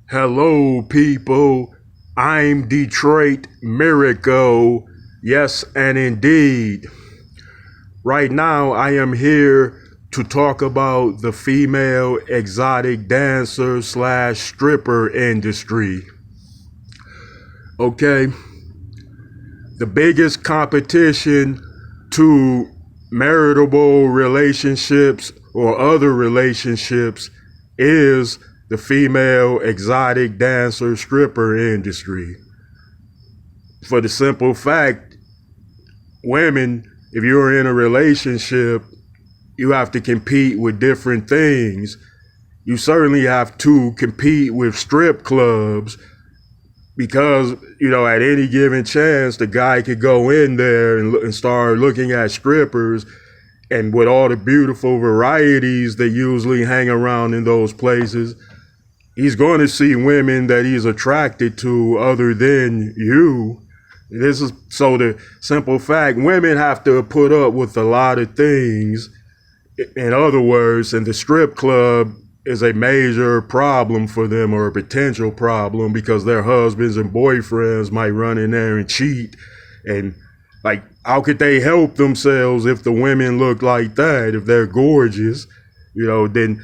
Hello, people. I'm Detroit Miracle. Yes, and indeed. Right now, I am here to talk about the female exotic dancer slash stripper industry. Okay, the biggest competition to maritable relationships or other relationships is the female exotic dancer stripper industry. For the simple fact, women, if you're in a relationship, you have to compete with different things. You certainly have to compete with strip clubs because, at any given chance, the guy could go in there and start looking at strippers, and with all the beautiful varieties that usually hang around in those places, he's going to see women that he's attracted to other than you. This is so the simple fact, women have to put up with a lot of things. In other words, and the strip club is a major problem for them, or a potential problem, because their husbands and boyfriends might run in there and cheat. And like, how could they help themselves if the women look like that? If they're gorgeous, then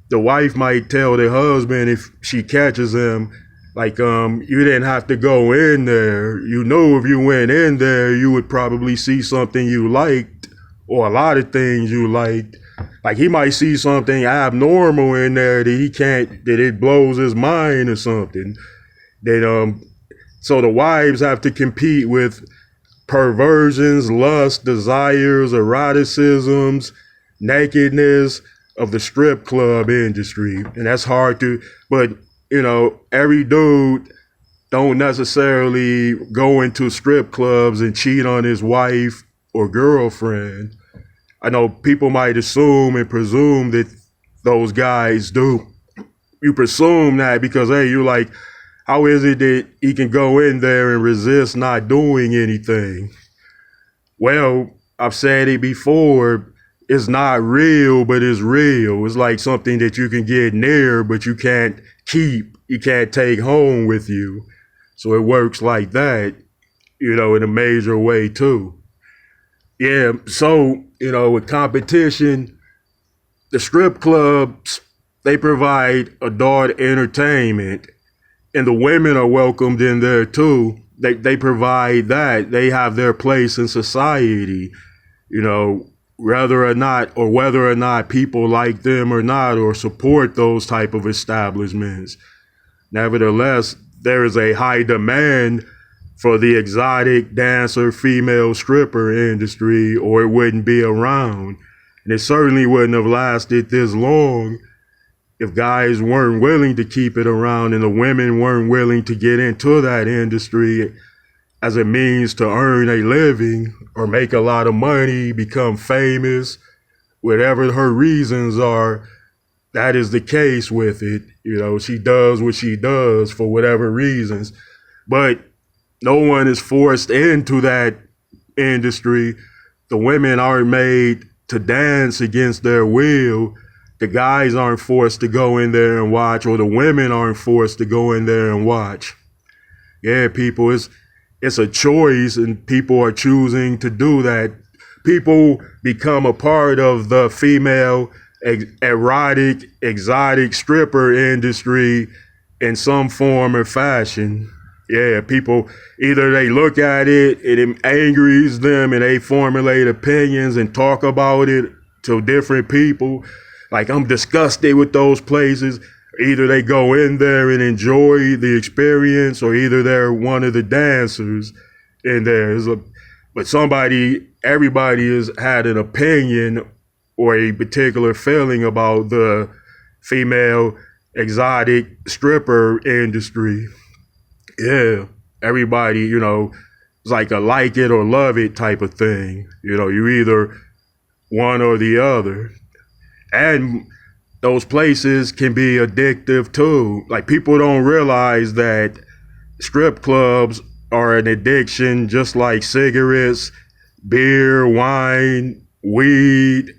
the wife might tell the husband, if she catches him, like, you didn't have to go in there. If you went in there, you would probably see something you liked, or a lot of things you liked. Like, he might see something abnormal in there that it blows his mind or something. So the wives have to compete with perversions, lust, desires, eroticisms, nakedness of the strip club industry. And that's hard but every dude don't necessarily go into strip clubs and cheat on his wife or girlfriend. I know people might assume and presume that those guys do. You presume that because, hey, you're like, how is it that he can go in there and resist not doing anything? Well, I've said it before. It's not real, but it's real. It's like something that you can get near, but you can't keep, you can't take home with you. So it works like that, in a major way too. Yeah, so, with competition, the strip clubs, they provide adult entertainment, and the women are welcomed in there too. They provide that. They have their place in society, whether or not people like them or not, or support those type of establishments. Nevertheless, there is a high demand for the exotic dancer female stripper industry, or it wouldn't be around. And it certainly wouldn't have lasted this long if guys weren't willing to keep it around and the women weren't willing to get into that industry as a means to earn a living or make a lot of money, become famous, whatever her reasons are. That is the case with it. She does what she does for whatever reasons, but no one is forced into that industry. The women aren't made to dance against their will. The guys aren't forced to go in there and watch, or the women aren't forced to go in there and watch. Yeah, people, it's a choice, and people are choosing to do that. People become a part of the female erotic exotic stripper industry in some form or fashion. Yeah, people, either they look at it, it angers them, and they formulate opinions and talk about it to different people. Like, I'm disgusted with those places. Either they go in there and enjoy the experience, or either they're one of the dancers in there. But everybody has had an opinion or a particular feeling about the female exotic stripper industry. Yeah, everybody, it's like a like it or love it type of thing. You either one or the other. And those places can be addictive too. Like, people don't realize that strip clubs are an addiction, just like cigarettes, beer, wine, weed,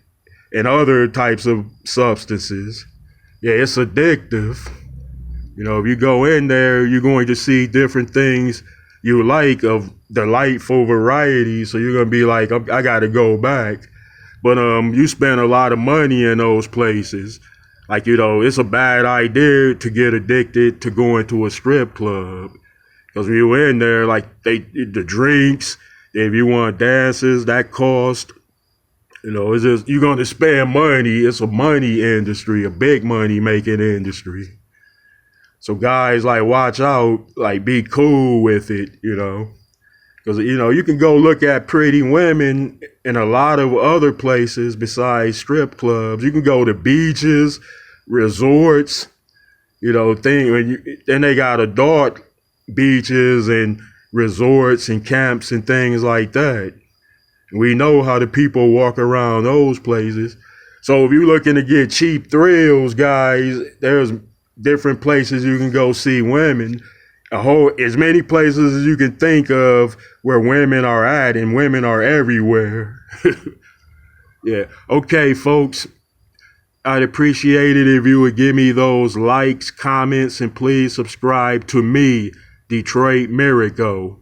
and other types of substances. Yeah, it's addictive. You know, if you go in there, you're going to see different things you like of delightful variety. So you're going to be like, I got to go back. But you spend a lot of money in those places. Like, you know, it's a bad idea to get addicted to going to a strip club. Because when you're in there, like, the drinks, if you want dances, that cost. You know, it's just, you're going to spend money. It's a money industry, a big money making industry. So guys, like, watch out, like, be cool with it, you know. Because, you know, you can go look at pretty women in a lot of other places besides strip clubs. You can go to beaches, resorts, you know, then they got adult beaches and resorts and camps and things like that. We know how the people walk around those places. So if you're looking to get cheap thrills, guys, there's different places you can go see women. As many places as you can think of where women are at, and women are everywhere. Yeah. Okay, folks. I'd appreciate it if you would give me those likes, comments, and please subscribe to me, Detroit Miracle.